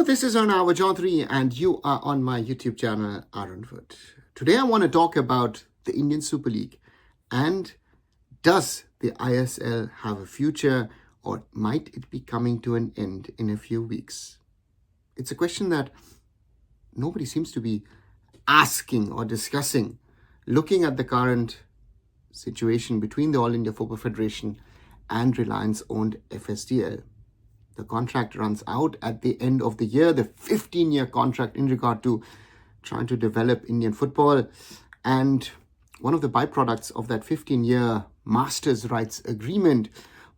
Hello, this is Arunava Chaudhuri and you are on my YouTube channel, Arunfoot. Today I want to talk about the Indian Super League and does the ISL have a future or might it be coming to an end in a few weeks? It's a question that nobody seems to be asking or discussing, looking at the current situation between the All India Football Federation and Reliance-owned FSDL. The contract runs out at the end of the year, the 15-year contract in regard to trying to develop Indian football. And one of the byproducts of that 15-year Masters Rights Agreement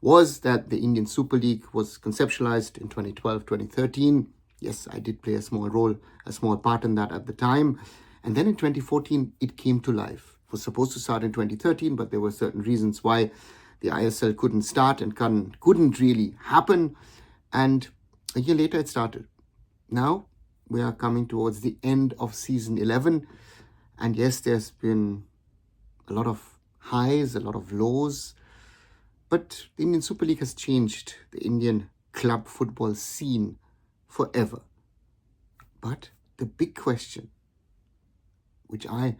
was that the Indian Super League was conceptualized in 2012, 2013. Yes, I did play a small part in that at the time. And then in 2014, it came to life. It was supposed to start in 2013, but there were certain reasons why the ISL couldn't start and couldn't really happen. And a year later, it started. Now, we are coming towards the end of season 11. And yes, there's been a lot of highs, a lot of lows. But the Indian Super League has changed the Indian club football scene forever. But the big question, which I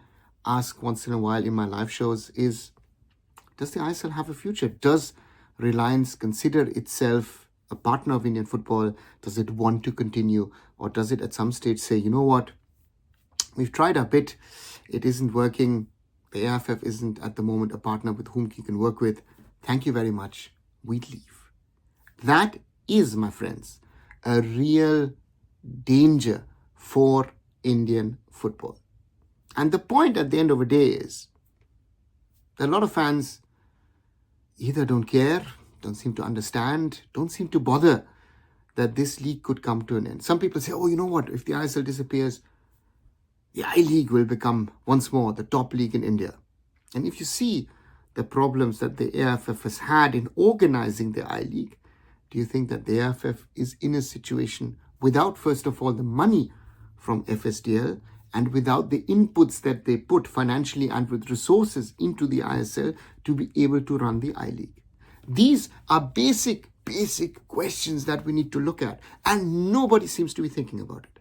ask once in a while in my live shows, is, does the ISL have a future? Does Reliance consider itself a partner of Indian football? Does it want to continue? Or does it at some stage say, you know what, we've tried our bit, it isn't working, the AIFF isn't at the moment a partner with whom you can work with, thank you very much, we'd leave. That is, my friends, a real danger for Indian football. And the point at the end of the day is that a lot of fans either don't care, don't seem to understand, don't seem to bother that this league could come to an end. Some people say, oh, you know what, if the ISL disappears, the I-League will become once more the top league in India. And if you see the problems that the AIFF has had in organizing the I-League, do you think that the AIFF is in a situation without, first of all, the money from FSDL and without the inputs that they put financially and with resources into the ISL to be able to run the I-League? These are basic questions that we need to look at, and nobody seems to be thinking about it.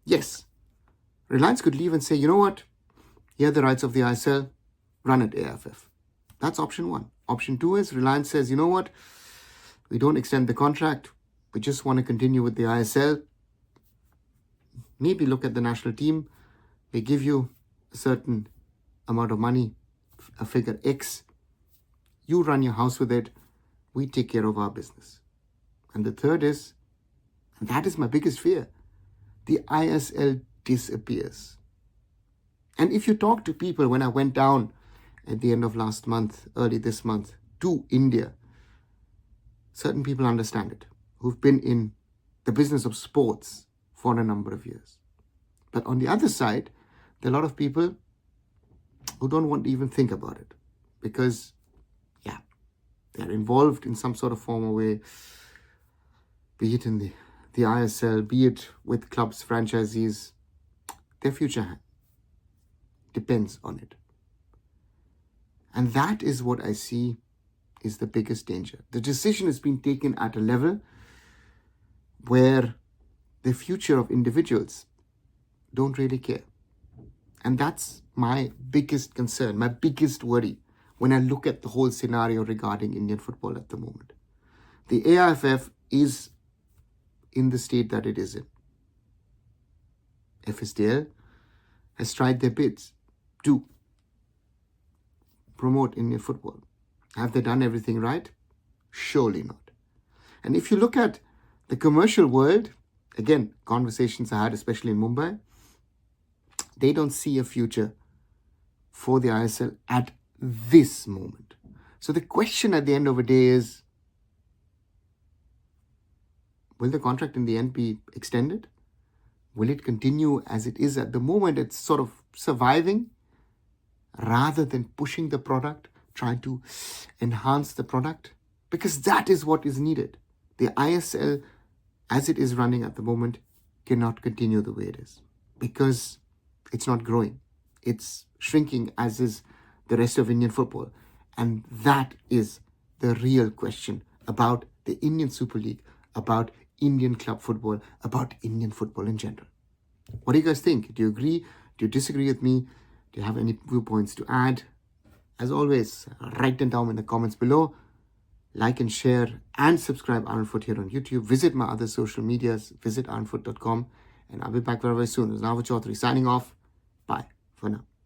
Yes, Reliance could leave and say, you know what, here are the rights of the ISL, run at AIFF. That's option one. Option two is Reliance says, you know what, we don't extend the contract, we just want to continue with the ISL. Maybe look at the national team, they give you a certain amount of money, a figure X, you run your house with it, we take care of our business. And the third is, and that is my biggest fear, the ISL disappears. And if you talk to people, when I went down at the end of last month, early this month, to India, certain people understand it, who've been in the business of sports for a number of years. But on the other side, there are a lot of people who don't want to even think about it because, yeah, they're involved in some sort of form or way, be it in the ISL, be it with clubs, franchisees. Their future depends on it. And that is what I see is the biggest danger. The decision has been taken at a level where the future of individuals don't really care. And that's my biggest concern, my biggest worry when I look at the whole scenario regarding Indian football at the moment. The AIFF is in the state that it is in. FSDL has tried their bits to promote Indian football. Have they done everything right? Surely not. And if you look at the commercial world, again, conversations I had, especially in Mumbai, they don't see a future for the ISL at this moment. So the question at the end of the day is, will the contract in the end be extended? Will it continue as it is at the moment? It's sort of surviving rather than pushing the product, trying to enhance the product, because that is what is needed. The ISL, as it is running at the moment, cannot continue the way it is because it's not growing. It's shrinking, as is the rest of Indian football. And that is the real question about the Indian Super League, about Indian club football, about Indian football in general. What do you guys think? Do you agree? Do you disagree with me? Do you have any viewpoints to add? As always, write them down in the comments below. Like and share and subscribe Arunfoot here on YouTube. Visit my other social medias. Visit arunfoot.com. And I'll be back very, very soon. Arunava Chaudhuri signing off. Bye for now.